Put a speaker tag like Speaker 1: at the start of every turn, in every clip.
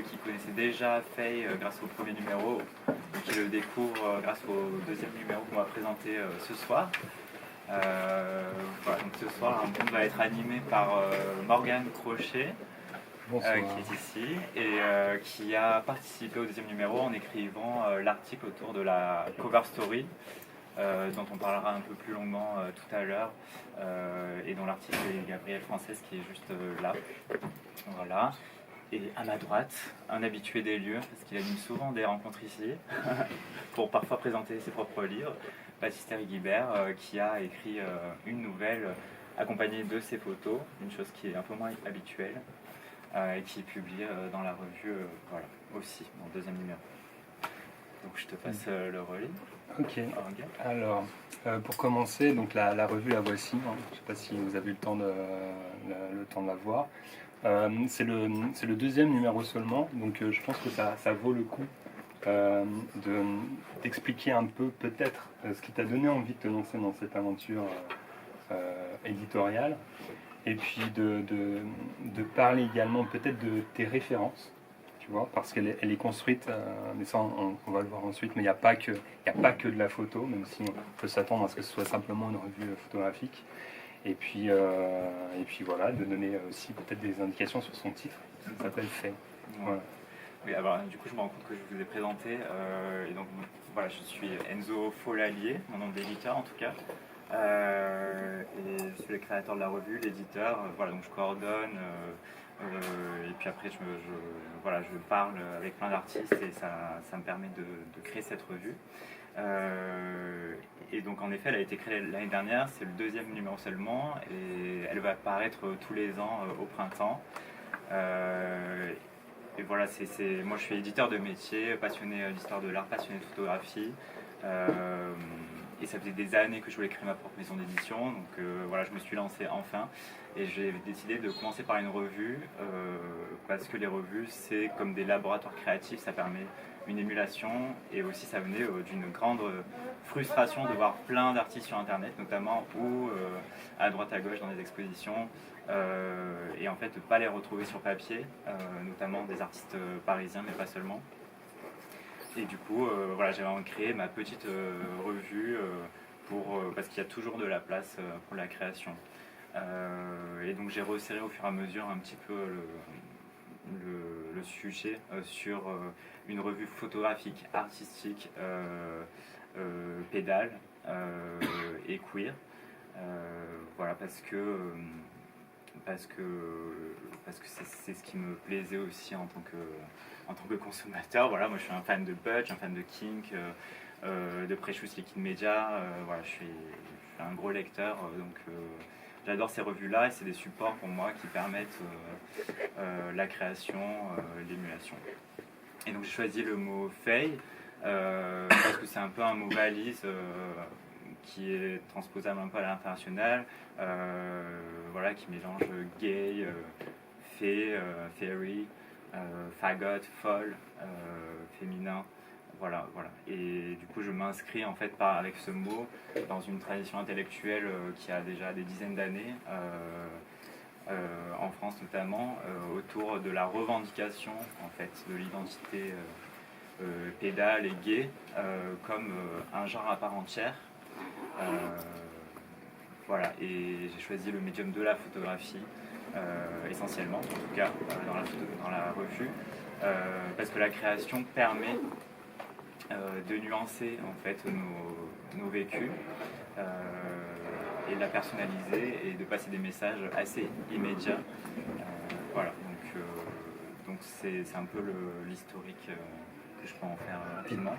Speaker 1: qui connaissait déjà Faye grâce au premier numéro, et qui le découvre grâce au deuxième numéro qu'on va présenter ce soir. Voilà, donc ce soir, un monde va être animé par Morgane Crochet, qui est ici, et qui a participé au deuxième numéro en écrivant l'article autour de la cover story, dont on parlera un peu plus longuement tout à l'heure, et dont l'article est Gabriel Française qui est juste là. Voilà. Et à ma droite, un habitué des lieux, parce qu'il anime souvent des rencontres ici, pour parfois présenter ses propres livres, Baptiste Guibert, qui a écrit une nouvelle accompagnée de ses photos, une chose qui est un peu moins habituelle, et qui est publiée dans la revue voilà, aussi, dans le deuxième numéro. Donc je te passe le relais.
Speaker 2: Ok, alors pour commencer, donc la revue la voici, hein. Je ne sais pas si vous avez eu le temps de la voir. C'est le deuxième numéro seulement, donc je pense que ça vaut le coup d'expliquer un peu peut-être ce qui t'a donné envie de te lancer dans cette aventure éditoriale, et puis de parler également peut-être de tes références, tu vois, parce qu'elle est construite, mais ça on va le voir ensuite, mais il n'y a pas que de la photo, même si on peut s'attendre à ce que ce soit simplement une revue photographique. Et puis voilà, de donner aussi peut-être des indications sur son titre, ça s'appelle Faye. Voilà.
Speaker 1: Oui, alors du coup je me rends compte que je vous ai présenté, et donc voilà, je suis Enzo Folalier, mon nom d'éditeur en tout cas, et je suis le créateur de la revue, l'éditeur, voilà, donc je coordonne, et puis après voilà, je parle avec plein d'artistes et ça me permet de créer cette revue. Et donc en effet elle a été créée l'année dernière, c'est le deuxième numéro seulement et elle va apparaître tous les ans au printemps. Et voilà, moi je suis éditeur de métier, passionné d'histoire de l'art, passionné de photographie. Et ça faisait des années que je voulais créer ma propre maison d'édition, donc voilà, je me suis lancé enfin. Et j'ai décidé de commencer par une revue, parce que les revues c'est comme des laboratoires créatifs, ça permet une émulation, et aussi ça venait d'une grande frustration de voir plein d'artistes sur internet notamment, ou à droite à gauche dans des expositions, et en fait de ne pas les retrouver sur papier, notamment des artistes parisiens mais pas seulement. Et du coup voilà, j'avais envie de créer ma petite revue parce qu'il y a toujours de la place pour la création. Et donc j'ai resserré au fur et à mesure un petit peu le sujet sur une revue photographique, artistique, pédale et queer. Voilà, parce que c'est ce qui me plaisait aussi en tant que consommateur. Voilà, moi je suis un fan de Butch, un fan de Kink, de Precious Liquid Media. Voilà, je suis un gros lecteur, donc j'adore ces revues-là, et c'est des supports pour moi qui permettent la création, l'émulation. Et donc j'ai choisi le mot Faye parce que c'est un peu un mot valise qui est transposable un peu à l'international, voilà, qui mélange gay, fée, fairy, fagot, folle, féminin. Voilà. Et du coup, je m'inscris en fait avec ce mot dans une tradition intellectuelle qui a déjà des dizaines d'années, en France notamment, autour de la revendication en fait de l'identité pédale et gay comme un genre à part entière. Voilà, et j'ai choisi le médium de la photographie essentiellement, en tout cas dans la revue, parce que la création permet de nuancer en fait nos vécus, et de la personnaliser et de passer des messages assez immédiats. Voilà, donc c'est un peu l'historique que je peux en faire rapidement.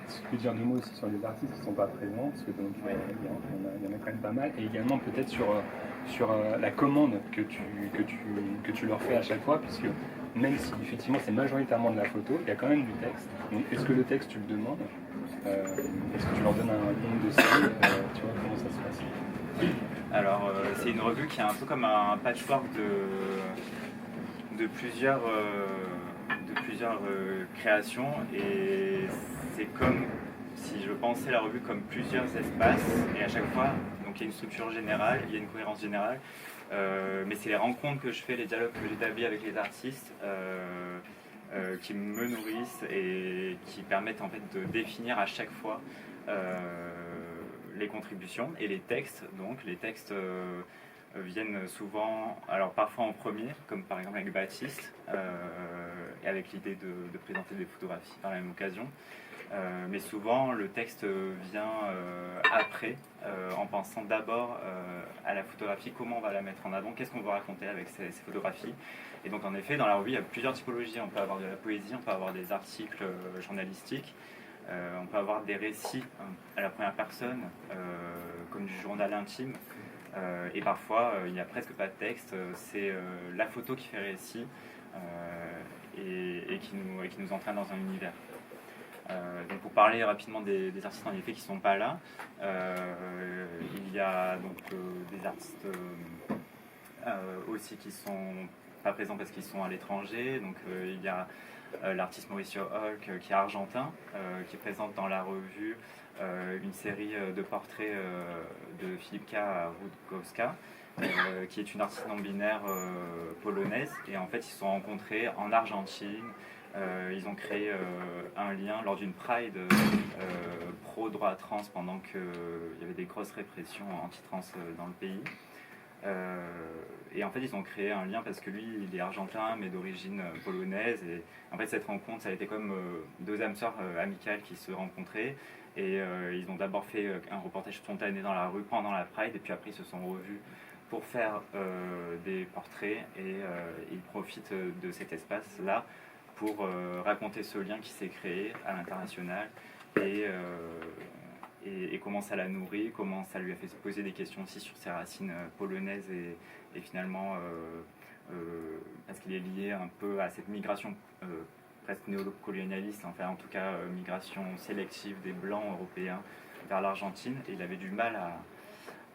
Speaker 2: Est-ce que tu peux dire deux mots aussi sur les artistes qui ne sont pas présents, parce que donc, il y en a quand même pas mal, et également peut-être sur la commande que tu leur fais à chaque fois, puisque même si effectivement c'est majoritairement de la photo, il y a quand même du texte. Donc est-ce que le texte tu le demandes, est-ce que tu leur donnes un nombre de signes, tu vois comment ça se passe?
Speaker 1: Alors c'est une revue qui est un peu comme un patchwork de plusieurs créations, et c'est comme si je pensais la revue comme plusieurs espaces, et à chaque fois donc il y a une structure générale, il y a une cohérence générale, Mais c'est les rencontres que je fais, les dialogues que j'établis avec les artistes qui me nourrissent et qui permettent en fait de définir à chaque fois les contributions et les textes. Donc les textes viennent souvent, alors parfois en premier, comme par exemple avec Baptiste, et avec l'idée de présenter des photographies par la même occasion. Mais souvent le texte vient après, en pensant d'abord à la photographie, comment on va la mettre en avant, qu'est-ce qu'on va raconter avec ces photographies. Et donc en effet, dans la revue, il y a plusieurs typologies. On peut avoir de la poésie, on peut avoir des articles journalistiques, on peut avoir des récits à la première personne, comme du journal intime. Et parfois, il n'y a presque pas de texte, c'est la photo qui fait récit et qui nous entraîne dans un univers. Donc pour parler rapidement des artistes en effet qui ne sont pas là, il y a donc des artistes aussi qui ne sont pas présents parce qu'ils sont à l'étranger. Donc il y a l'artiste Mauricio Hulk qui est argentin, qui présente dans la revue une série de portraits de Filipka Rutkowska, qui est une artiste non-binaire polonaise. Et en fait, ils se sont rencontrés en Argentine. Ils ont créé un lien lors d'une Pride pro-droit trans pendant qu'il y avait des grosses répressions anti-trans dans le pays. Et en fait, ils ont créé un lien parce que lui, il est argentin, mais d'origine polonaise. Et en fait, cette rencontre, ça a été comme deux âmes sœurs amicales qui se rencontraient. Et ils ont d'abord fait un reportage spontané dans la rue pendant la Pride, et puis après, ils se sont revus pour faire des portraits. Et ils profitent de cet espace-là pour raconter ce lien qui s'est créé à l'international et comment ça l'a nourri, comment ça lui a fait se poser des questions aussi sur ses racines polonaises et finalement parce qu'il est lié un peu à cette migration presque néocolonialiste, enfin en tout cas migration sélective des blancs européens vers l'Argentine, et il avait du mal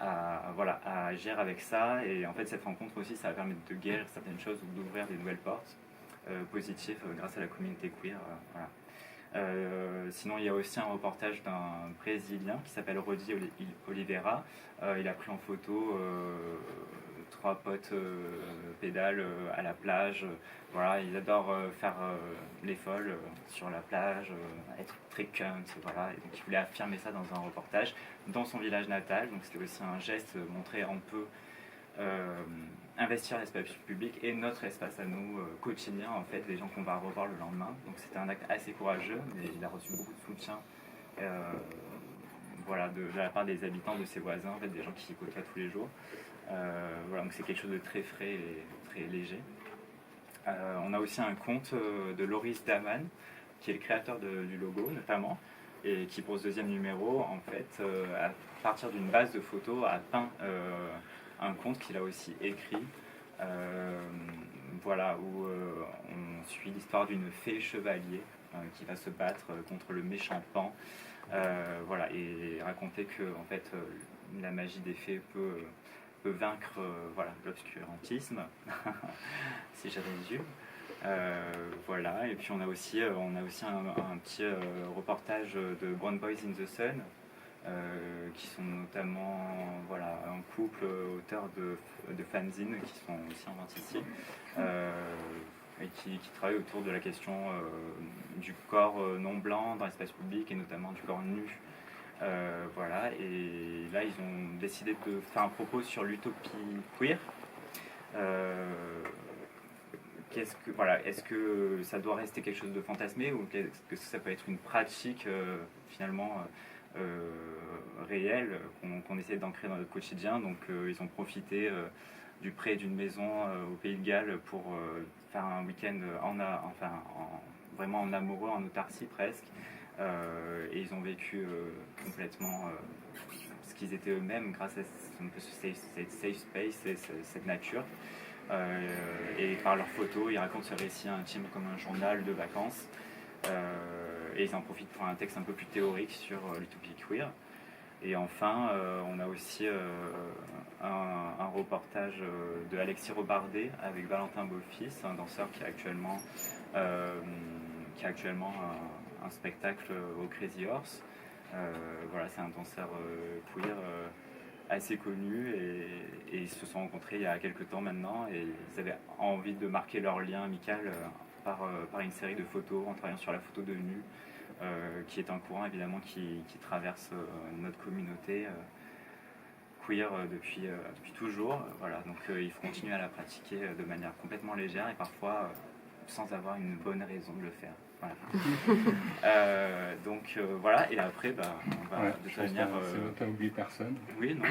Speaker 1: à agir avec ça. Et en fait cette rencontre aussi, ça va permettre de guérir certaines choses ou d'ouvrir des nouvelles portes positif grâce à la communauté queer. Voilà. Sinon, il y a aussi un reportage d'un Brésilien qui s'appelle Rodi Oliveira. Il a pris en photo trois potes pédales à la plage. Voilà, il adore faire les folles sur la plage, être très cunt. Voilà. Et donc, il voulait affirmer ça dans un reportage dans son village natal. Donc, c'était aussi un geste montrer un peu investir l'espace public et notre espace à nous quotidien, en fait, des gens qu'on va revoir le lendemain. Donc c'était un acte assez courageux, mais il a reçu beaucoup de soutien voilà, de la part des habitants, de ses voisins, en fait, des gens qui y côtoient tous les jours. Voilà, donc c'est quelque chose de très frais et très léger. On a aussi un conte de Loris Daman, qui est le créateur du logo notamment, et qui pour ce deuxième numéro, en fait, à partir d'une base de photos, a peint un conte qu'il a aussi écrit, voilà, où on suit l'histoire d'une fée chevalier qui va se battre contre le méchant Pan, voilà, et raconter que en fait la magie des fées peut vaincre voilà, l'obscurantisme, si j'avais les yeux. Voilà, et puis on a aussi un petit reportage de Brown Boys in the Sun, qui sont notamment voilà, un couple auteur de fanzines qui sont aussi en ici, et qui travaillent autour de la question du corps non blanc dans l'espace public et notamment du corps nu. Voilà, et là ils ont décidé de faire un propos sur l'utopie queer. Est-ce que ça doit rester quelque chose de fantasmé ou est-ce que ça peut être une pratique finalement réelle qu'on essaie d'ancrer dans notre quotidien. Donc ils ont profité du prêt d'une maison au Pays de Galles pour faire un week-end vraiment en amoureux, en autarcie presque. Et ils ont vécu complètement ce qu'ils étaient eux-mêmes grâce à cette safe space et cette nature. Et par leurs photos, ils racontent ce récit intime comme un journal de vacances. Et ils en profitent pour un texte un peu plus théorique sur l'utopie queer. Et enfin, on a aussi un reportage de Alexis Robardet avec Valentin Beaufils, un danseur qui a actuellement un spectacle au Crazy Horse. Voilà, c'est un danseur queer assez connus et ils se sont rencontrés il y a quelques temps maintenant et ils avaient envie de marquer leur lien amical par une série de photos en travaillant sur la photo de nu, qui est un courant évidemment qui traverse notre communauté queer depuis toujours. Voilà, donc il faut continuer à la pratiquer de manière complètement légère et parfois sans avoir une bonne raison de le faire. Voilà. Donc voilà, et après, on va de toute manière.
Speaker 2: T'as oublié personne.
Speaker 1: Oui, non.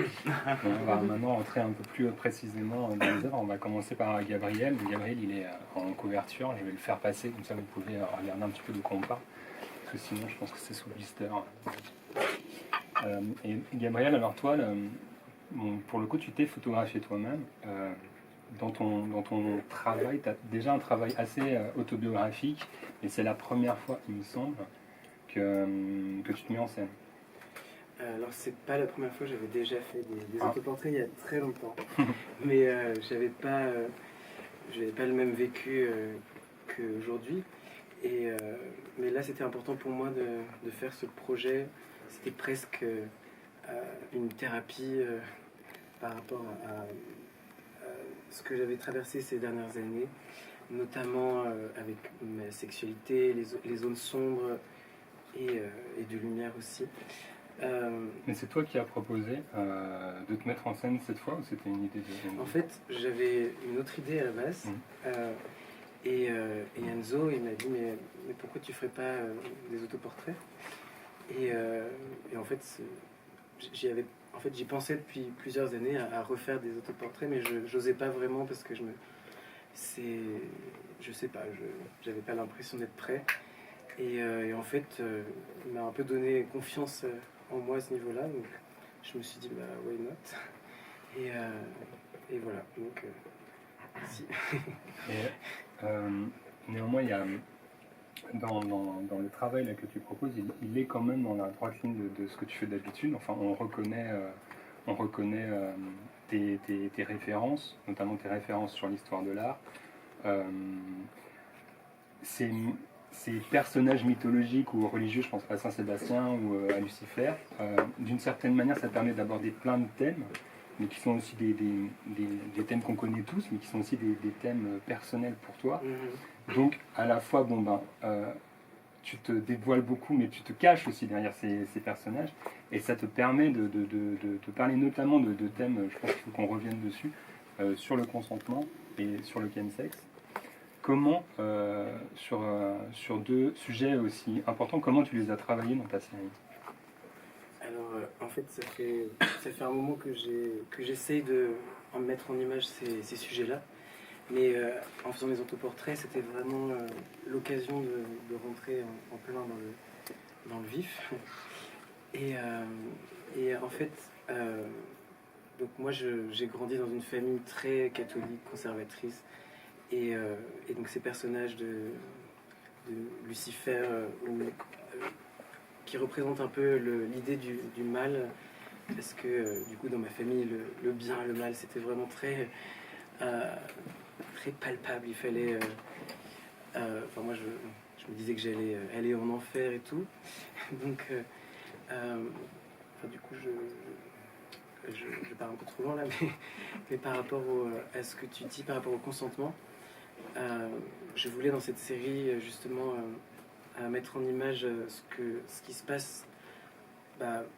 Speaker 2: On va maintenant entrer un peu plus précisément dans les œuvres. On va commencer par Gabriel. Gabriel, il est en couverture. Je vais le faire passer, comme ça vous pouvez regarder un petit peu de quoi on parle. Parce que sinon, je pense que c'est sous blister. Et Gabriel, alors toi, pour le coup, tu t'es photographié toi-même. Dans ton travail, tu as déjà un travail assez autobiographique, et c'est la première fois, il me semble, que tu te mets en scène.
Speaker 3: Alors, c'est pas la première fois, j'avais déjà fait des autoportraits il y a très longtemps, mais j'avais pas le même vécu qu'aujourd'hui. Mais là, c'était important pour moi de faire ce projet. C'était presque une thérapie par rapport à ce que j'avais traversé ces dernières années, notamment avec ma sexualité, les zones sombres et de lumière aussi.
Speaker 2: Mais c'est toi qui as proposé de te mettre en scène cette fois ou c'était une idée de...
Speaker 3: En fait, j'avais une autre idée à la base. Et Enzo, il m'a dit mais pourquoi tu ferais pas des autoportraits et en fait, j'y pensais depuis plusieurs années à refaire des autoportraits, mais je n'osais pas vraiment parce que je sais pas, j'avais pas l'impression d'être prêt. Et en fait, il m'a un peu donné confiance en moi à ce niveau-là, donc je me suis dit bah why not. Et voilà, donc si.
Speaker 2: Néanmoins, il y a dans le travail là, que tu proposes, il est quand même dans la droite ligne de ce que tu fais d'habitude. Enfin, on reconnaît tes références, notamment tes références sur l'histoire de l'art. Ces personnages mythologiques ou religieux, je pense à Saint-Sébastien ou à Lucifer, d'une certaine manière, ça permet d'aborder plein de thèmes, mais qui sont aussi des thèmes qu'on connaît tous, mais qui sont aussi des thèmes personnels pour toi. Donc, à la fois, tu te dévoiles beaucoup, mais tu te caches aussi derrière ces personnages, et ça te permet de parler notamment de thèmes, je pense qu'il faut qu'on revienne dessus, sur le consentement et sur le chemsex. Comment, sur deux sujets aussi importants, comment tu les as travaillés dans ta série?
Speaker 3: Alors, en fait, ça fait un moment que j'essaye de mettre en image ces sujets-là. Mais en faisant les autoportraits, c'était vraiment l'occasion de rentrer en plein dans le vif. Et en fait, donc moi j'ai grandi dans une famille très catholique, conservatrice. Et donc ces personnages de Lucifer, qui représentent un peu l'idée du mal, parce que du coup dans ma famille, le bien et le mal, c'était vraiment très palpable. Il fallait... Enfin moi je me disais que j'allais aller en enfer et tout. Donc du coup je pars un peu trop loin là, mais par rapport à ce que tu dis, par rapport au consentement, je voulais dans cette série justement à mettre en image ce qui se passe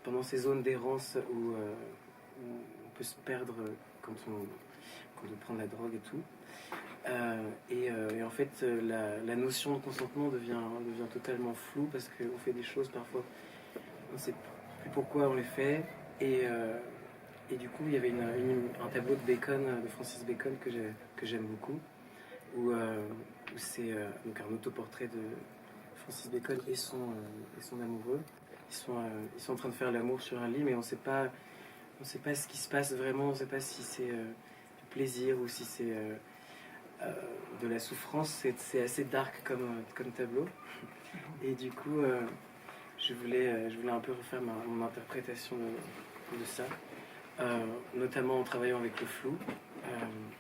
Speaker 3: pendant ces zones d'errance où on peut se perdre quand on prend de la drogue et tout. Et en fait, la notion de consentement devient totalement floue parce qu'on fait des choses parfois, on ne sait plus pourquoi on les fait. Et du coup, il y avait un tableau de Bacon, de Francis Bacon, que j'aime beaucoup, où c'est donc un autoportrait de Francis Bacon et son amoureux. Ils sont en train de faire l'amour sur un lit, mais on ne sait pas ce qui se passe vraiment, on ne sait pas si c'est du plaisir ou si c'est de la souffrance. C'est assez dark comme tableau. Et du coup, je voulais un peu refaire mon interprétation de ça, notamment en travaillant avec le flou,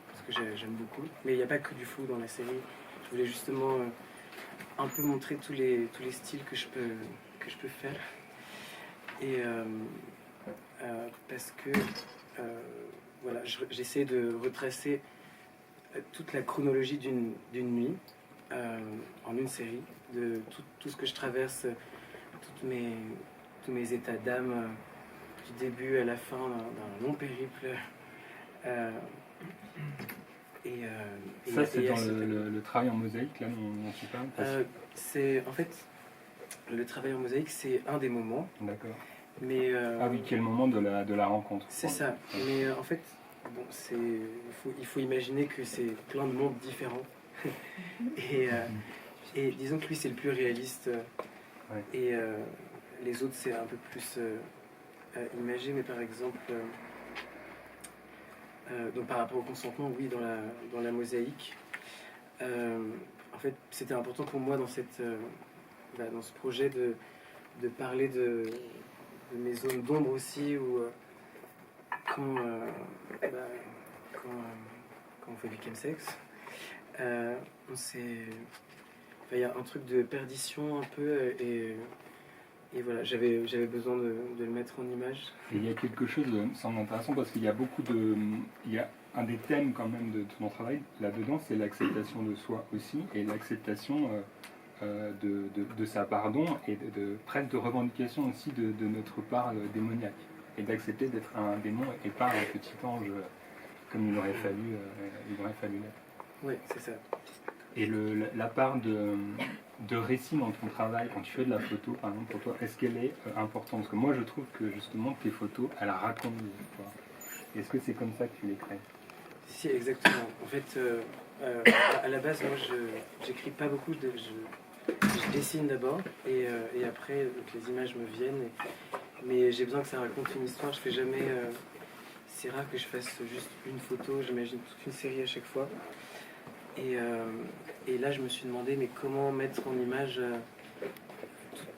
Speaker 3: parce que j'aime beaucoup. Mais il n'y a pas que du flou dans la série. Je voulais justement un peu montrer tous les styles que je peux faire. parce que voilà, j'essaie de retracer toute la chronologie d'une nuit en une série, de tout ce que je traverse, tous mes états d'âme, du début à la fin d'un long périple.
Speaker 2: Ça, c'est dans le travail en mosaïque là, dont tu parles
Speaker 3: En fait, le travail en mosaïque, c'est un des moments.
Speaker 2: D'accord.
Speaker 3: Mais,
Speaker 2: ah oui, quel moment de la rencontre.
Speaker 3: C'est ça. Mais en fait, bon, il faut imaginer que c'est plein de mondes différents. et disons que lui, c'est le plus réaliste.
Speaker 2: Ouais.
Speaker 3: Et les autres, c'est un peu plus imagé. Mais par exemple, donc par rapport au consentement, oui, dans la mosaïque, en fait, c'était important pour moi dans ce projet de parler de mes zones d'ombre aussi, où quand on fait du chemsex, il y a un truc de perdition un peu, et voilà, j'avais besoin de le mettre en image.
Speaker 2: Et il y a quelque chose de semble intéressant parce qu'il y a il y a un des thèmes quand même de ton travail là-dedans, c'est l'acceptation de soi aussi, et l'acceptation de sa pardon, et presque de revendication aussi de notre part démoniaque, et d'accepter d'être un démon et pas un petit ange comme il aurait fallu l'être.
Speaker 3: Oui, c'est ça.
Speaker 2: Et la part de récit dans ton travail, quand tu fais de la photo, par exemple, pour toi, est-ce qu'elle est importante? Parce que moi, je trouve que justement, tes photos, elles racontent des histoires. Est-ce que c'est comme ça que tu les crées?
Speaker 3: Si, exactement. En fait, à la base, moi, j'écris pas beaucoup. Je dessine d'abord, et après, donc, les images me viennent. Mais j'ai besoin que ça raconte une histoire. Je fais jamais... c'est rare que je fasse juste une photo. J'imagine toute une série à chaque fois. Et là, je me suis demandé, mais comment mettre en image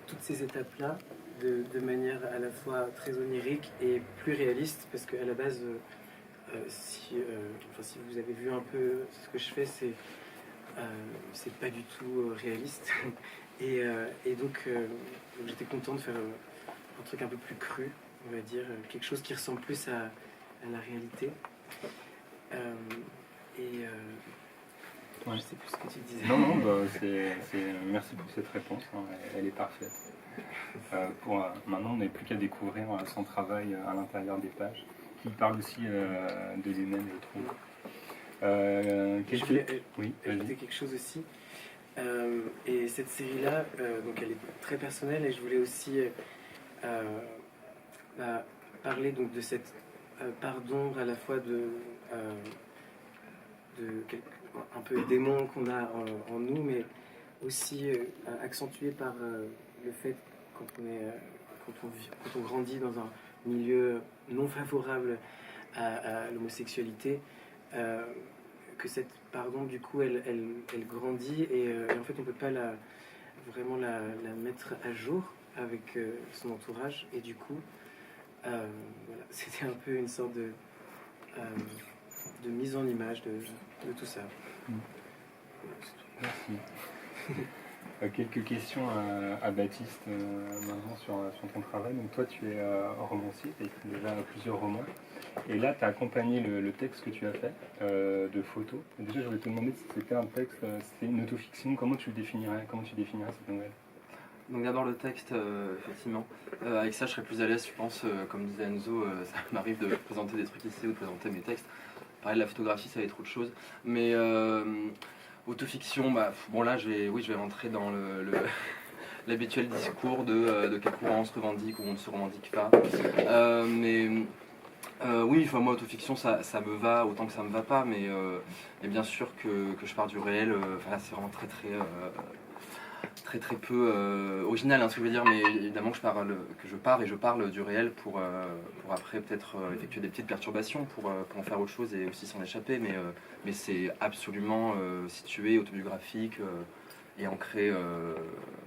Speaker 3: toutes ces étapes-là de manière à la fois très onirique et plus réaliste, parce qu'à la base, si vous avez vu un peu ce que je fais, c'est pas du tout réaliste. et donc j'étais content de faire un truc un peu plus cru, on va dire, quelque chose qui ressemble plus à la réalité.
Speaker 2: Ouais.
Speaker 3: Je sais plus ce que tu disais.
Speaker 2: Non, merci pour cette réponse, hein, elle est parfaite. Maintenant, on n'est plus qu'à découvrir son travail à l'intérieur des pages, qui parle aussi de lui-même, je trouve.
Speaker 3: Je voulais
Speaker 2: ajouter
Speaker 3: quelque chose aussi. Et cette série-là, donc elle est très personnelle, et je voulais aussi parler donc de cette part d'ombre à la fois un peu démon qu'on a en nous, mais aussi accentué par le fait quand on grandit dans un milieu non favorable à l'homosexualité, que cette pardon du coup elle grandit, et en fait on peut pas vraiment la mettre à jour avec son entourage, et du coup voilà, c'était un peu une sorte de mise en image de tout ça.
Speaker 2: Merci. Quelques questions à Baptiste maintenant sur ton travail. Donc toi tu es romancier, tu as écrit déjà plusieurs romans, et là tu as accompagné le texte que tu as fait de photos. Et déjà je voulais te demander si c'était un texte, c'était une autofiction, comment tu définirais cette nouvelle?
Speaker 4: Donc d'abord le texte, effectivement. Avec ça je serais plus à l'aise, je pense, comme disait Enzo, ça m'arrive de présenter des trucs ici ou de présenter mes textes. Pareil, la photographie ça va être autre chose. Mais autofiction, bon là je vais rentrer dans l'habituel discours de quel courant on se revendique ou on ne se revendique pas. Oui, moi autofiction ça me va autant que ça me va pas, mais bien sûr que je pars du réel, c'est vraiment très peu original, hein, ce que je veux dire, mais évidemment que je parle du réel pour après peut-être effectuer des petites perturbations pour en faire autre chose et aussi s'en échapper, mais c'est absolument situé, autobiographique et ancré.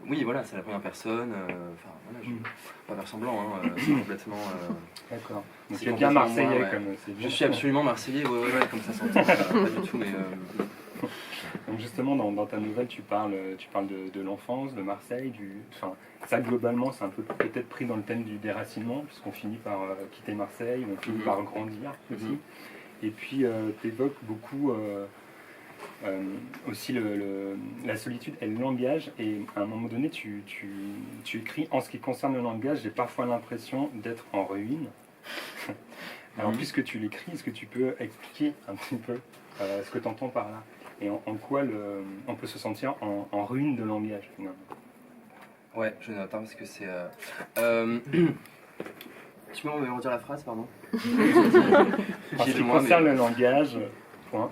Speaker 4: Oui, voilà, c'est la première personne. Je ne vais pas faire semblant, hein, c'est complètement.
Speaker 2: D'accord. Donc tu es bien marseillais,
Speaker 4: moi, ouais.
Speaker 2: comme c'est bien.
Speaker 4: Je suis absolument marseillais, ouais, comme ça s'entend, pas du tout, mais.
Speaker 2: Donc justement, dans ta nouvelle, tu parles de l'enfance, de Marseille, enfin, ça globalement, c'est un peu peut-être pris dans le thème du déracinement, puisqu'on finit par quitter Marseille, on finit par grandir aussi. Et puis, tu évoques beaucoup aussi la solitude et le langage, et à un moment donné, tu écris, en ce qui concerne le langage, j'ai parfois l'impression d'être en ruine. Alors, puisque tu l'écris, est-ce que tu peux expliquer un petit peu ce que tu entends par là? Et en quoi on peut se sentir en ruine de langage, finalement?
Speaker 4: Ouais, je note, parce que c'est... Tu peux me redire la phrase, pardon?
Speaker 2: En ce qui concerne le langage,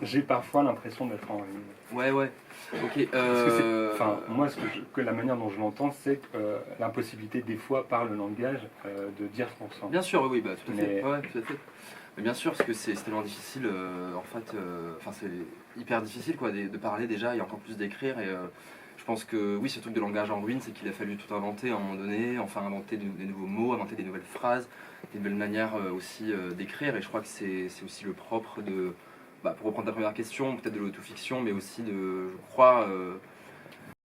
Speaker 2: j'ai parfois l'impression d'être en ruine.
Speaker 4: Ouais, ok.
Speaker 2: Moi, la manière dont je l'entends, c'est l'impossibilité des fois par le langage de dire ce qu'on sent.
Speaker 4: Bien sûr, oui, tout à fait. Ouais, tout à fait. Mais bien sûr, parce que c'est tellement difficile, en fait, c'est hyper difficile quoi, de parler déjà et encore plus d'écrire. Et je pense que oui, ce truc de langage en ruine, c'est qu'il a fallu tout inventer à un moment donné, enfin inventer des nouveaux mots, inventer des nouvelles phrases, des nouvelles manières aussi d'écrire. Et je crois que c'est aussi le propre de, pour reprendre ta première question, peut-être de l'autofiction, mais aussi de, je crois,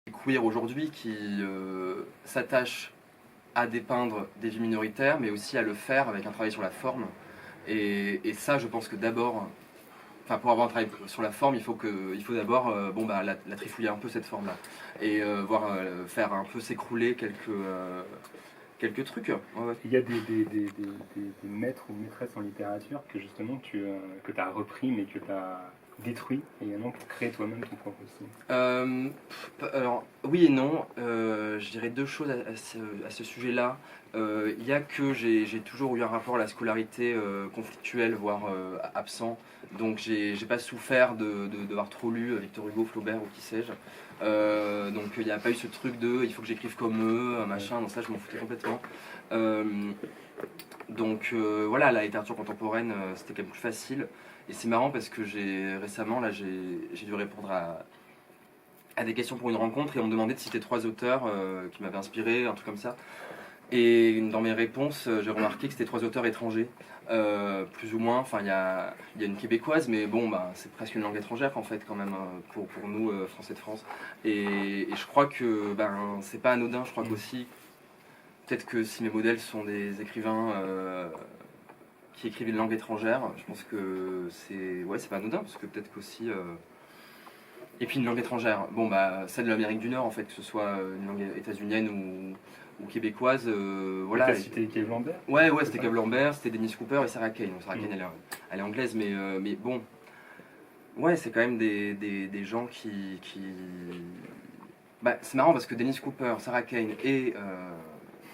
Speaker 4: des queers aujourd'hui qui s'attachent à dépeindre des vies minoritaires, mais aussi à le faire avec un travail sur la forme. Et ça, je pense que d'abord, pour avoir un travail sur la forme, il faut d'abord la trifouiller un peu cette forme-là. Et faire un peu s'écrouler quelques trucs. Ouais.
Speaker 2: Il y a des maîtres ou maîtresses en littérature que justement que tu as repris mais que tu as détruit et également pour créer toi-même ton propre style.
Speaker 4: Alors oui et non, je dirais deux choses à ce sujet-là. Il y a que j'ai toujours eu un rapport à la scolarité conflictuelle, voire absent. Donc j'ai pas souffert d'avoir trop lu Victor Hugo, Flaubert ou qui sais-je. Donc il n'y a pas eu ce truc de il faut que j'écrive comme eux, machin, donc ça je m'en foutais complètement. Donc voilà, la littérature contemporaine c'était quand même plus facile. Et c'est marrant parce que récemment j'ai dû répondre à des questions pour une rencontre et on me demandait de citer 3 auteurs qui m'avaient inspiré, un truc comme ça. Et dans mes réponses, j'ai remarqué que c'était 3 auteurs étrangers, plus ou moins. Enfin, il y a une québécoise, mais bon, c'est presque une langue étrangère en fait quand même pour nous, Français de France. Et je crois que c'est pas anodin. Je crois qu'aussi, peut-être que si mes modèles sont des écrivains qui écrivent une langue étrangère, je pense que c'est pas anodin parce que peut-être qu'aussi. Et puis une langue étrangère, celle de l'Amérique du Nord en fait, que ce soit une langue états-unienne ou québécoise, voilà.
Speaker 2: Tu as cité Kev Lambert?
Speaker 4: Ouais, c'était Kev Lambert, c'était Dennis Cooper et Sarah Kane. Donc Sarah Kane, elle est anglaise, mais bon, ouais, c'est quand même des gens qui... c'est marrant parce que Dennis Cooper, Sarah Kane et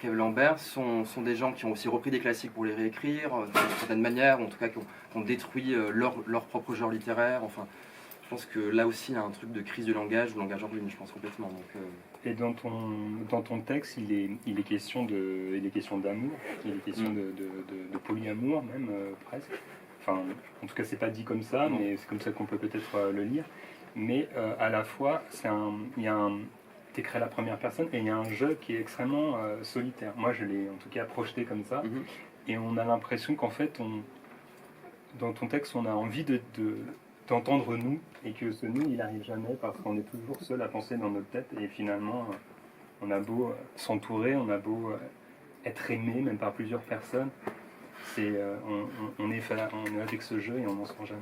Speaker 4: Kev Lambert sont des gens qui ont aussi repris des classiques pour les réécrire, d'une certaine manière, ou en tout cas qui ont détruit leur propre genre littéraire, enfin... Je pense que là aussi, il y a un truc de crise du langage ou langage en ruine, je pense complètement. Donc,
Speaker 2: Et dans ton texte, il est question d'amour, il est question de polyamour même, presque. Enfin, en tout cas, c'est pas dit comme ça, mais c'est comme ça qu'on peut peut-être le lire. Mais à la fois, t'écris à la première personne et il y a un jeu qui est extrêmement solitaire. Moi, je l'ai en tout cas projeté comme ça. Et on a l'impression qu'en fait, dans ton texte, on a envie d'entendre nous, et que ce nous, il n'arrive jamais parce qu'on est toujours seul à penser dans notre tête, et finalement, on a beau s'entourer, on a beau être aimé, même par plusieurs personnes, on est avec ce jeu et on n'en sort jamais.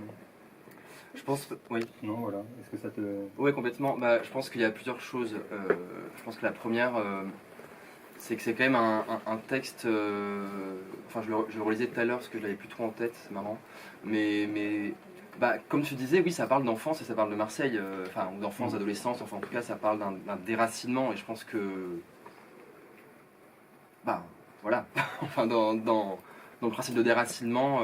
Speaker 4: Je pense, oui.
Speaker 2: Non, voilà. Est-ce que ça te...
Speaker 4: Oui, complètement. Je pense qu'il y a plusieurs choses. Je pense que la première, c'est que c'est quand même un texte... je le relisais tout à l'heure parce que je l'avais plus trop en tête, c'est marrant. Mais comme tu disais, oui, ça parle d'enfance et ça parle de Marseille, ou d'enfance, d'adolescence, enfin en tout cas ça parle d'un déracinement et je pense que, voilà, enfin dans le principe de déracinement,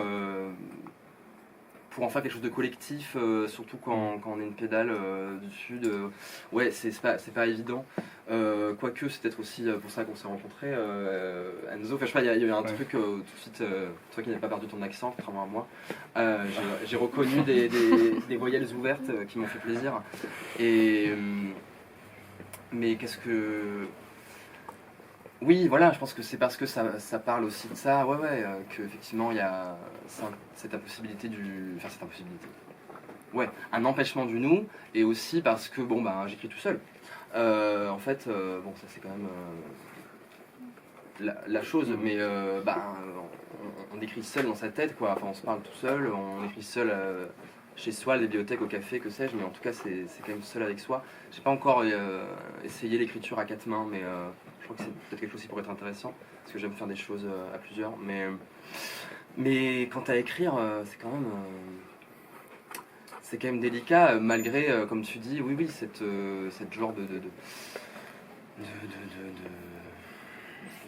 Speaker 4: pour en faire quelque chose de collectif, surtout quand on est une pédale du sud, ouais, c'est pas évident. Quoique, c'est peut-être aussi pour ça qu'on s'est rencontrés, Enzo. Enfin, je sais pas, il y a eu un truc tout de suite, toi qui n'as pas perdu ton accent, contrairement à moi, j'ai reconnu des voyelles ouvertes qui m'ont fait plaisir. Mais qu'est-ce que. Oui, voilà, je pense que c'est parce que ça parle aussi de ça, qu'effectivement il y a cette impossibilité cette impossibilité. un empêchement du nous, et aussi parce que bon, ben, j'écris tout seul. En fait, bon, ça c'est quand même la chose, mais on écrit seul dans sa tête, quoi. Enfin, on se parle tout seul, on écrit seul chez soi, à la bibliothèque, au café, que sais-je, mais en tout cas, c'est quand même seul avec soi. J'ai pas encore essayé l'écriture à 4 mains, mais je crois que c'est peut-être quelque chose qui pourrait être intéressant, parce que j'aime faire des choses à plusieurs. Mais quant à écrire, c'est quand même délicat, malgré, comme tu dis, oui, cette genre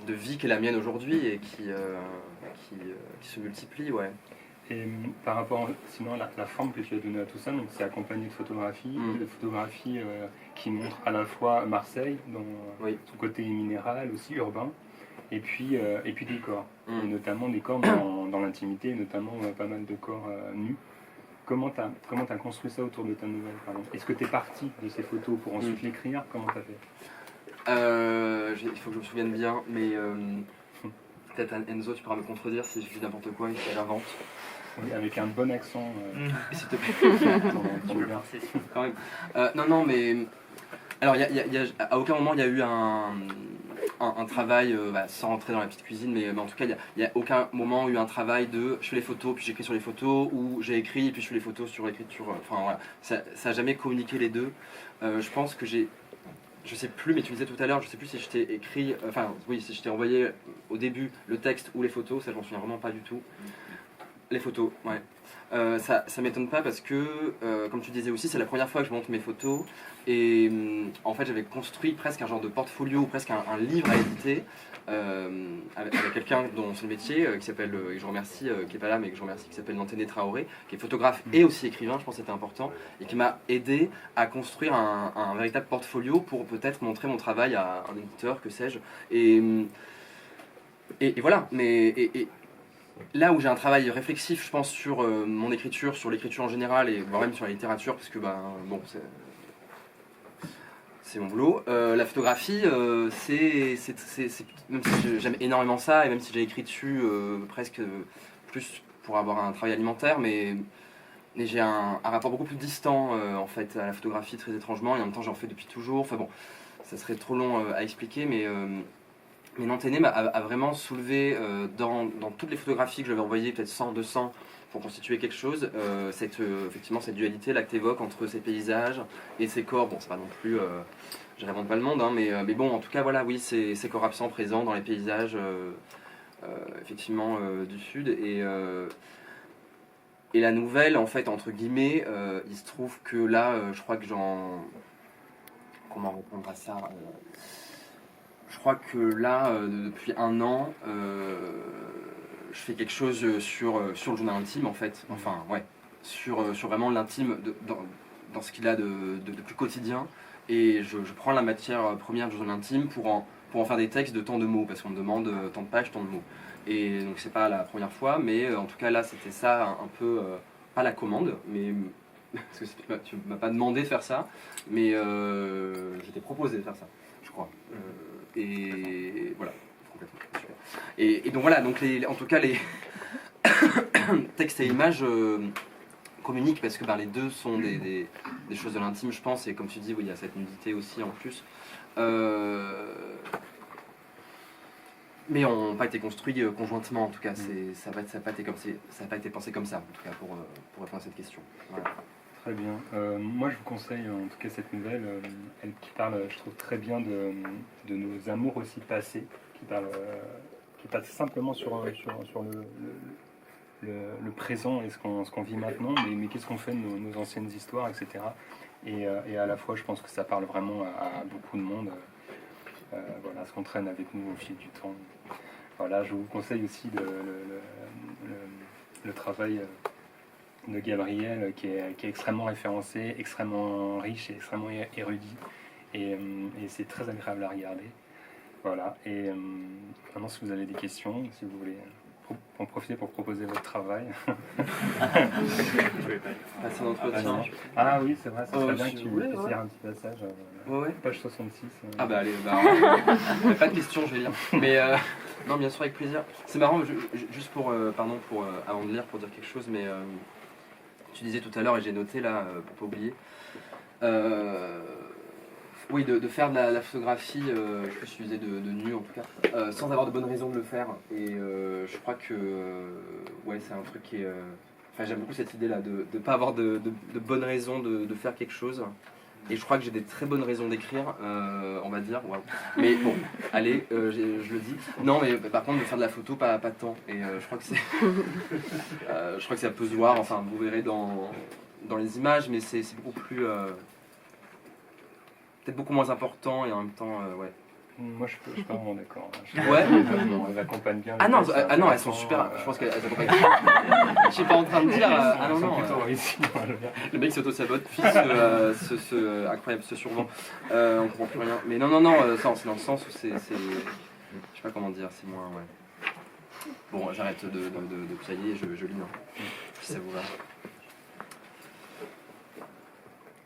Speaker 4: de vie qui est la mienne aujourd'hui et qui se multiplie, ouais.
Speaker 2: Et par rapport, sinon, à la forme que tu as donnée à tout ça, donc c'est accompagné de photographies, qui montrent à la fois Marseille, dans son côté minéral, aussi urbain, et puis des corps, et notamment des corps dans l'intimité, notamment pas mal de corps nus. Comment tu as construit ça autour de ta nouvelle, par exemple? Est-ce que tu es parti de ces photos pour ensuite l'écrire? Comment tu as fait?
Speaker 4: Il faut que je me souvienne bien, mais peut-être Enzo, tu pourras me contredire si je dis n'importe quoi et si j'invente.
Speaker 2: Oui, avec un bon accent.
Speaker 4: S'il te plaît. Quand même. Non, mais alors à aucun moment il y a eu un travail, sans rentrer dans la petite cuisine, mais en tout cas il y a aucun moment eu un travail de je fais les photos puis j'écris sur les photos, ou j'ai écrit et puis je fais les photos sur l'écriture. Enfin voilà, ça a jamais communiqué les deux. Je pense que je sais plus, mais tu me disais tout à l'heure, je sais plus si je t'ai écrit, si je t'ai envoyé au début le texte ou les photos, ça j'en souviens vraiment pas du tout. Les photos, ouais. Ça m'étonne pas parce que, comme tu disais aussi, c'est la première fois que je monte mes photos, et en fait j'avais construit presque un genre de portfolio, ou presque un livre à éditer, avec quelqu'un dont c'est le métier, qui s'appelle, et je remercie, qui est pas là mais que je remercie, qui s'appelle Nanténé Traoré, qui est photographe et aussi écrivain, je pense que c'était important, et qui m'a aidé à construire un véritable portfolio pour peut-être montrer mon travail à un éditeur, que sais-je, et voilà, là où j'ai un travail réflexif, je pense, sur mon écriture, sur l'écriture en général, et voire même sur la littérature, parce que c'est mon boulot. La photographie, même si j'aime énormément ça, et même si j'ai écrit dessus presque plus pour avoir un travail alimentaire, mais j'ai un rapport beaucoup plus distant en fait à la photographie, très étrangement, et en même temps j'en fais depuis toujours. Enfin bon, ça serait trop long à expliquer, mais Nanténé a vraiment soulevé dans toutes les photographies que j'avais envoyées, peut-être 100, 200, pour constituer quelque chose, effectivement cette dualité là que tu évoques entre ces paysages et ces corps. Bon, c'est pas non plus, je réinvente pas le monde, hein, mais bon, en tout cas, voilà, oui, ces corps absents présents dans les paysages, effectivement, du Sud. Et la nouvelle, en fait, entre guillemets, il se trouve que là, je crois que comment répondre à ça je crois que là, depuis 1 an, je fais quelque chose sur le journal intime, en fait. Enfin, ouais. Sur vraiment l'intime dans ce qu'il a de plus quotidien. Et je prends la matière première du journal intime pour en faire des textes de tant de mots, parce qu'on me demande tant de pages, tant de mots. Et donc, c'est pas la première fois, mais en tout cas, là, c'était ça un peu, pas la commande, mais. Parce que tu m'as pas demandé de faire ça, mais je t'ai proposé de faire ça, je crois. Et voilà, complètement, super. Et donc voilà, donc en tout cas les textes et images communiquent, parce que les deux sont des choses de l'intime, je pense, et comme tu dis, oui, il y a cette nudité aussi en plus. Mais n'ont pas été construits conjointement, en tout cas, ça n'a pas été pensé comme ça, en tout cas, pour répondre à cette question. Voilà.
Speaker 2: Très bien. Moi, je vous conseille en tout cas cette nouvelle, elle qui parle, je trouve, très bien de nos amours aussi passés, qui parle simplement sur le présent et ce qu'on vit maintenant, mais qu'est-ce qu'on fait de nos anciennes histoires, etc. Et à la fois, je pense que ça parle vraiment à beaucoup de monde, voilà, ce qu'on traîne avec nous au fil du temps. Voilà, je vous conseille aussi le travail de Gabriel, qui est extrêmement référencé, extrêmement riche et extrêmement érudit, et c'est très agréable à regarder. Voilà, et vraiment, si vous avez des questions, si vous voulez en profiter pour proposer votre travail.
Speaker 4: Passer d'entretien.
Speaker 2: Ah oui, c'est vrai, c'est très bien que tu puisses lire un petit passage.
Speaker 4: Ouais.
Speaker 2: Page 66.
Speaker 4: Ah bah allez, pas de questions, je vais lire. Mais non, bien sûr, avec plaisir. C'est marrant, juste pour, avant de lire, pour dire quelque chose, mais tu disais tout à l'heure, et j'ai noté là, pour pas oublier, oui, de faire de la photographie, je suis usé de nu en tout cas, sans avoir de bonnes raisons de le faire. Et je crois que ouais, c'est un truc qui est... Enfin, j'aime beaucoup cette idée-là, de ne pas avoir de bonnes raisons de faire quelque chose. Et je crois que j'ai des très bonnes raisons d'écrire, on va dire. Waouh. Mais bon, allez, je le dis. Non, mais par contre, de faire de la photo, pas tant. Et je crois que c'est... je crois que ça peut se voir, enfin, vous verrez dans les images, mais c'est beaucoup plus... peut-être beaucoup moins important et en même temps, ouais.
Speaker 2: Moi, je suis pas vraiment d'accord.
Speaker 4: Ouais.
Speaker 2: Elles accompagnent bien.
Speaker 4: Ah non, elles sont super. Je pense qu'elles accompagnent. Je suis pas en train de dire. Ah non, non. Le mec s'auto-sabote, puis incroyable, ce survent. On comprend plus rien. Mais non, c'est dans le sens où c'est. Je sais pas comment dire, c'est moins. Ouais. Bon, j'arrête de piailler, je lis. Hein, si ça vous va.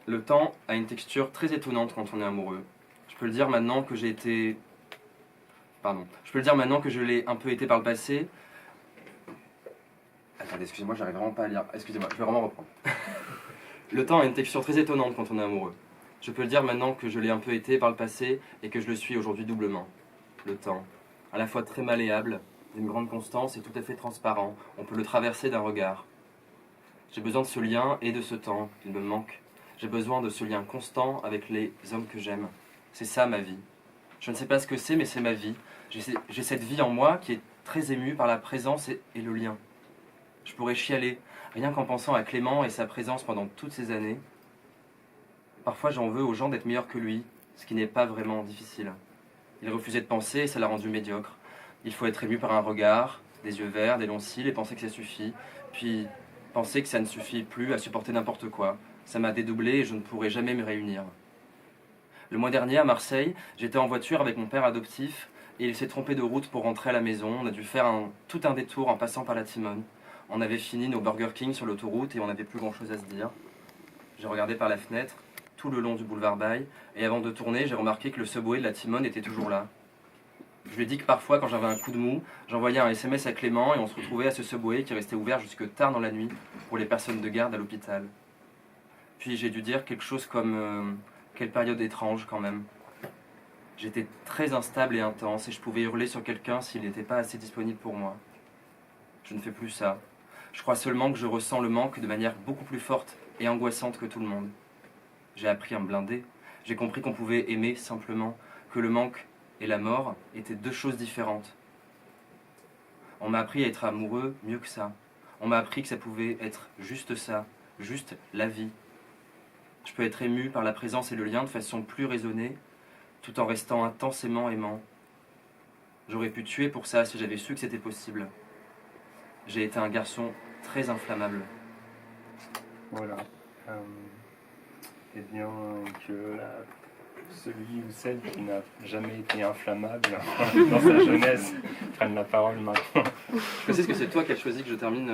Speaker 4: Le temps a une texture très étonnante quand on est amoureux. Je peux le dire maintenant que j'ai été... Pardon. Je peux le dire maintenant que je l'ai un peu été par le passé. Attendez, excusez-moi, j'arrive vraiment pas à lire. Excusez-moi, je vais vraiment reprendre. Le temps a une texture très étonnante quand on est amoureux. Je peux le dire maintenant que je l'ai un peu été par le passé et que je le suis aujourd'hui doublement. Le temps, à la fois très malléable, d'une grande constance et tout à fait transparent. On peut le traverser d'un regard. J'ai besoin de ce lien et de ce temps. Il me manque. J'ai besoin de ce lien constant avec les hommes que j'aime. C'est ça ma vie. Je ne sais pas ce que c'est, mais c'est ma vie. J'ai cette vie en moi qui est très émue par la présence et le lien. Je pourrais chialer, rien qu'en pensant à Clément et sa présence pendant toutes ces années. Parfois j'en veux aux gens d'être meilleurs que lui, ce qui n'est pas vraiment difficile. Il refusait de penser et ça l'a rendu médiocre. Il faut être ému par un regard, des yeux verts, des longs cils et penser que ça suffit. Puis penser que ça ne suffit plus à supporter n'importe quoi. Ça m'a dédoublé et je ne pourrai jamais me réunir. Le mois dernier, à Marseille, j'étais en voiture avec mon père adoptif et il s'est trompé de route pour rentrer à la maison. On a dû faire tout un détour en passant par la Timone. On avait fini nos Burger King sur l'autoroute et on n'avait plus grand-chose à se dire. J'ai regardé par la fenêtre, tout le long du boulevard Baye, et avant de tourner, j'ai remarqué que le Subway de la Timone était toujours là. Je lui ai dit que parfois, quand j'avais un coup de mou, j'envoyais un SMS à Clément et on se retrouvait à ce Subway qui restait ouvert jusque tard dans la nuit pour les personnes de garde à l'hôpital. Puis j'ai dû dire quelque chose comme quelle période étrange quand même. J'étais très instable et intense et je pouvais hurler sur quelqu'un s'il n'était pas assez disponible pour moi. Je ne fais plus ça. Je crois seulement que je ressens le manque de manière beaucoup plus forte et angoissante que tout le monde. J'ai appris à me blinder. J'ai compris qu'on pouvait aimer simplement, que le manque et la mort étaient deux choses différentes. On m'a appris à être amoureux mieux que ça. On m'a appris que ça pouvait être juste ça, juste la vie. Je peux être ému par la présence et le lien de façon plus raisonnée, tout en restant intensément aimant. J'aurais pu tuer pour ça si j'avais su que c'était possible. J'ai été un garçon très inflammable.
Speaker 2: Voilà. Et bien que celui ou celle qui n'a jamais été inflammable dans sa jeunesse prenne la parole maintenant.
Speaker 4: Je sais que c'est toi qui as choisi que je termine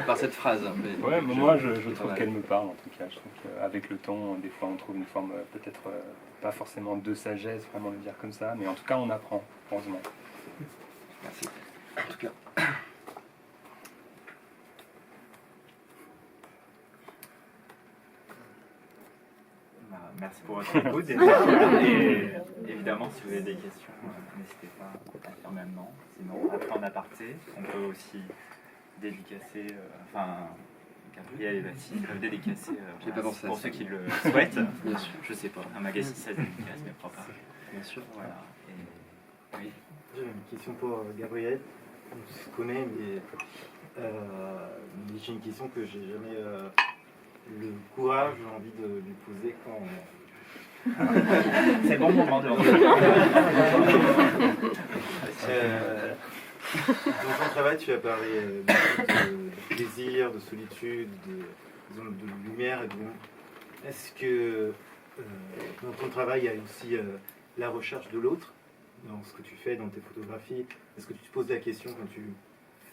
Speaker 4: par cette phrase.
Speaker 2: Mais moi je trouve qu'elle me parle en tout cas. Je trouve qu'avec le temps, des fois on trouve une forme peut-être pas forcément de sagesse, vraiment le dire comme ça, mais en tout cas on apprend, heureusement.
Speaker 4: Merci. En tout cas.
Speaker 1: Merci pour votre écoute déjà. Et évidemment, si vous avez des questions, n'hésitez pas à faire maintenant. Sinon, après en aparté, on peut aussi dédicacer, Gabriel et Baptiste peuvent dédicacer pour ceux qui le souhaitent.
Speaker 4: Bien sûr.
Speaker 1: Je sais pas, un magazine ça dédicace, mais propre.
Speaker 4: Bien sûr.
Speaker 1: Voilà. Et, oui.
Speaker 5: J'ai une question pour Gabriel. On se connaît, mais j'ai une question que j'ai jamais le courage ou l'envie de lui poser quand
Speaker 1: c'est le bon moment de
Speaker 5: dans ton travail, tu as parlé de désir, de solitude, de lumière et de l'ombre. Est-ce que dans ton travail, il y a aussi la recherche de l'autre dans ce que tu fais, dans tes photographies? Est-ce que tu te poses la question quand tu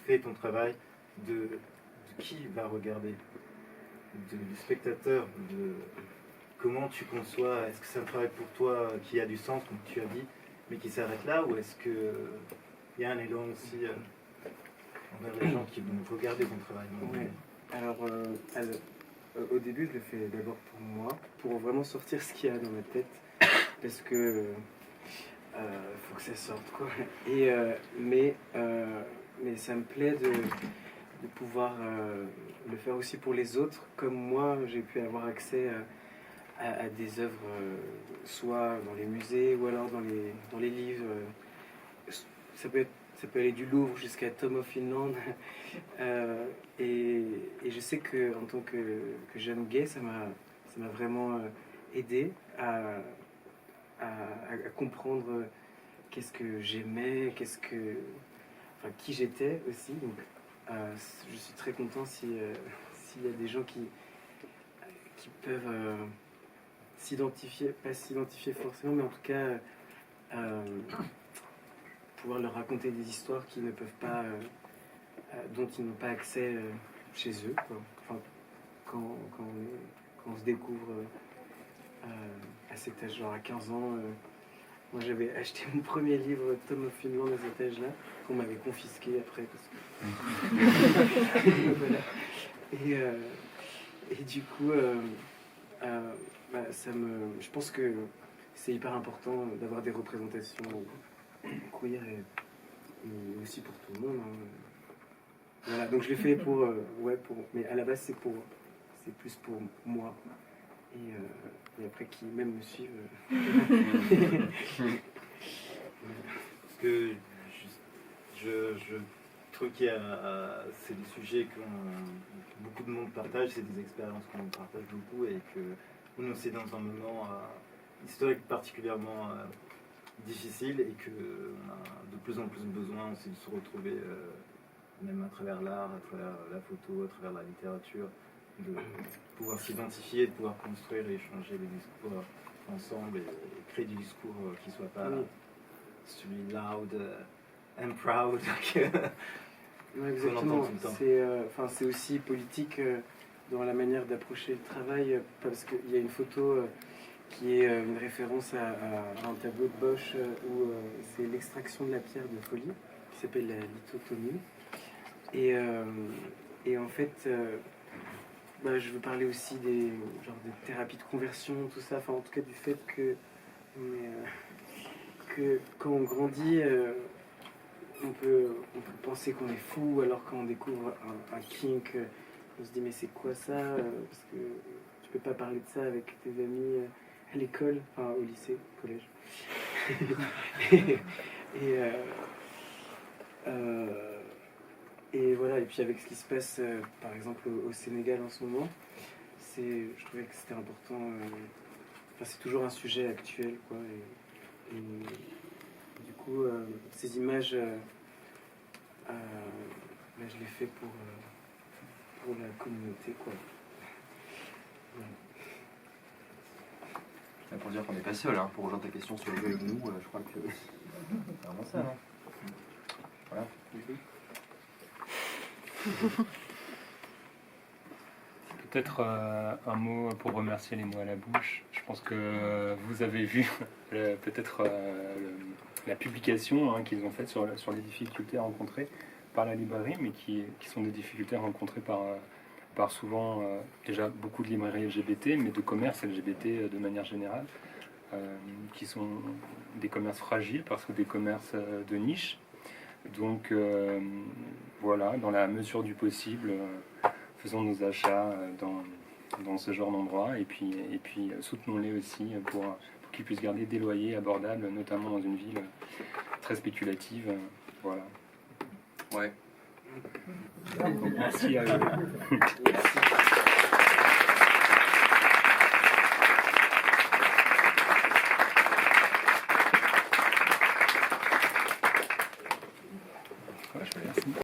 Speaker 5: fais ton travail de qui va regarder, du spectateur, de comment tu conçois? Est-ce que c'est un travail pour toi qui a du sens, comme tu as dit, mais qui s'arrête là, ou est-ce qu'il y a un élan aussi envers les gens qui vont regarder ton travail?
Speaker 3: Ouais. Alors, au début, je le fais d'abord pour moi, pour vraiment sortir ce qu'il y a dans ma tête, parce que faut que ça sorte, quoi. Mais ça me plaît de pouvoir le faire aussi pour les autres, comme moi, j'ai pu avoir accès à des œuvres, soit dans les musées ou alors dans les livres. Ça peut aller du Louvre jusqu'à Tom of Finland. Et je sais qu'en tant que jeune gay, ça m'a vraiment aidé à comprendre qu'est-ce que j'aimais, qui j'étais aussi. Donc, je suis très content s'il y a des gens qui peuvent s'identifier, pas s'identifier forcément, mais en tout cas pouvoir leur raconter des histoires qu'ils ne peuvent pas, dont ils n'ont pas accès chez eux, quoi. Enfin, quand on se découvre à cet âge, genre à 15 ans. Moi, j'avais acheté mon premier livre, Tom of Finland, à cet âge-là, qu'on m'avait confisqué après. Parce que... voilà. Et du coup, je pense que c'est hyper important d'avoir des représentations queer et aussi pour tout le monde. Hein. Voilà, donc je l'ai fait mais à la base c'est plus pour moi. Et après qui même me suivent.
Speaker 5: Parce que je trouve qu'il y a c'est des sujets que beaucoup de monde partage, c'est des expériences qu'on partage beaucoup et que nous c'est dans un moment historique particulièrement difficile et qu'on a de plus en plus besoin aussi de se retrouver même à travers l'art, à travers la photo, à travers la littérature, de pouvoir s'identifier, de pouvoir construire et échanger les discours ensemble et créer du discours qui ne soit pas celui loud and proud qu'on entend tout le temps.
Speaker 3: C'est aussi politique dans la manière d'approcher le travail, parce qu'il y a une photo qui est une référence à un tableau de Bosch où c'est l'extraction de la pierre de folie, qui s'appelle la lithotomie. Et en fait, je veux parler aussi des thérapies de conversion, tout ça, enfin en tout cas du fait que quand on grandit, on peut penser qu'on est fou, alors quand on découvre un kink, on se dit mais c'est quoi ça, parce que tu peux pas parler de ça avec tes amis à l'école, enfin au lycée, au collège. Et voilà, et puis avec ce qui se passe par exemple au Sénégal en ce moment, je trouvais que c'était important, c'est toujours un sujet actuel, quoi, et du coup ces images, je les fais pour la communauté, quoi. Voilà.
Speaker 4: Pour dire qu'on n'est pas seul, hein. Pour rejoindre ta question sur le jeu avec nous, je crois que c'est vraiment ça, non? Voilà.
Speaker 2: Peut-être un mot pour remercier les mots à la bouche. Je pense que vous avez vu peut-être la publication qu'ils ont faite sur les difficultés rencontrées par la librairie, mais qui sont des difficultés rencontrées par souvent déjà beaucoup de librairies LGBT, mais de commerces LGBT de manière générale, qui sont des commerces fragiles parce que des commerces de niche. Donc voilà, dans la mesure du possible, faisons nos achats dans ce genre d'endroit et puis soutenons-les aussi pour qu'ils puissent garder des loyers abordables, notamment dans une ville très spéculative. Voilà.
Speaker 4: Ouais.
Speaker 2: Merci à eux.
Speaker 3: Merci.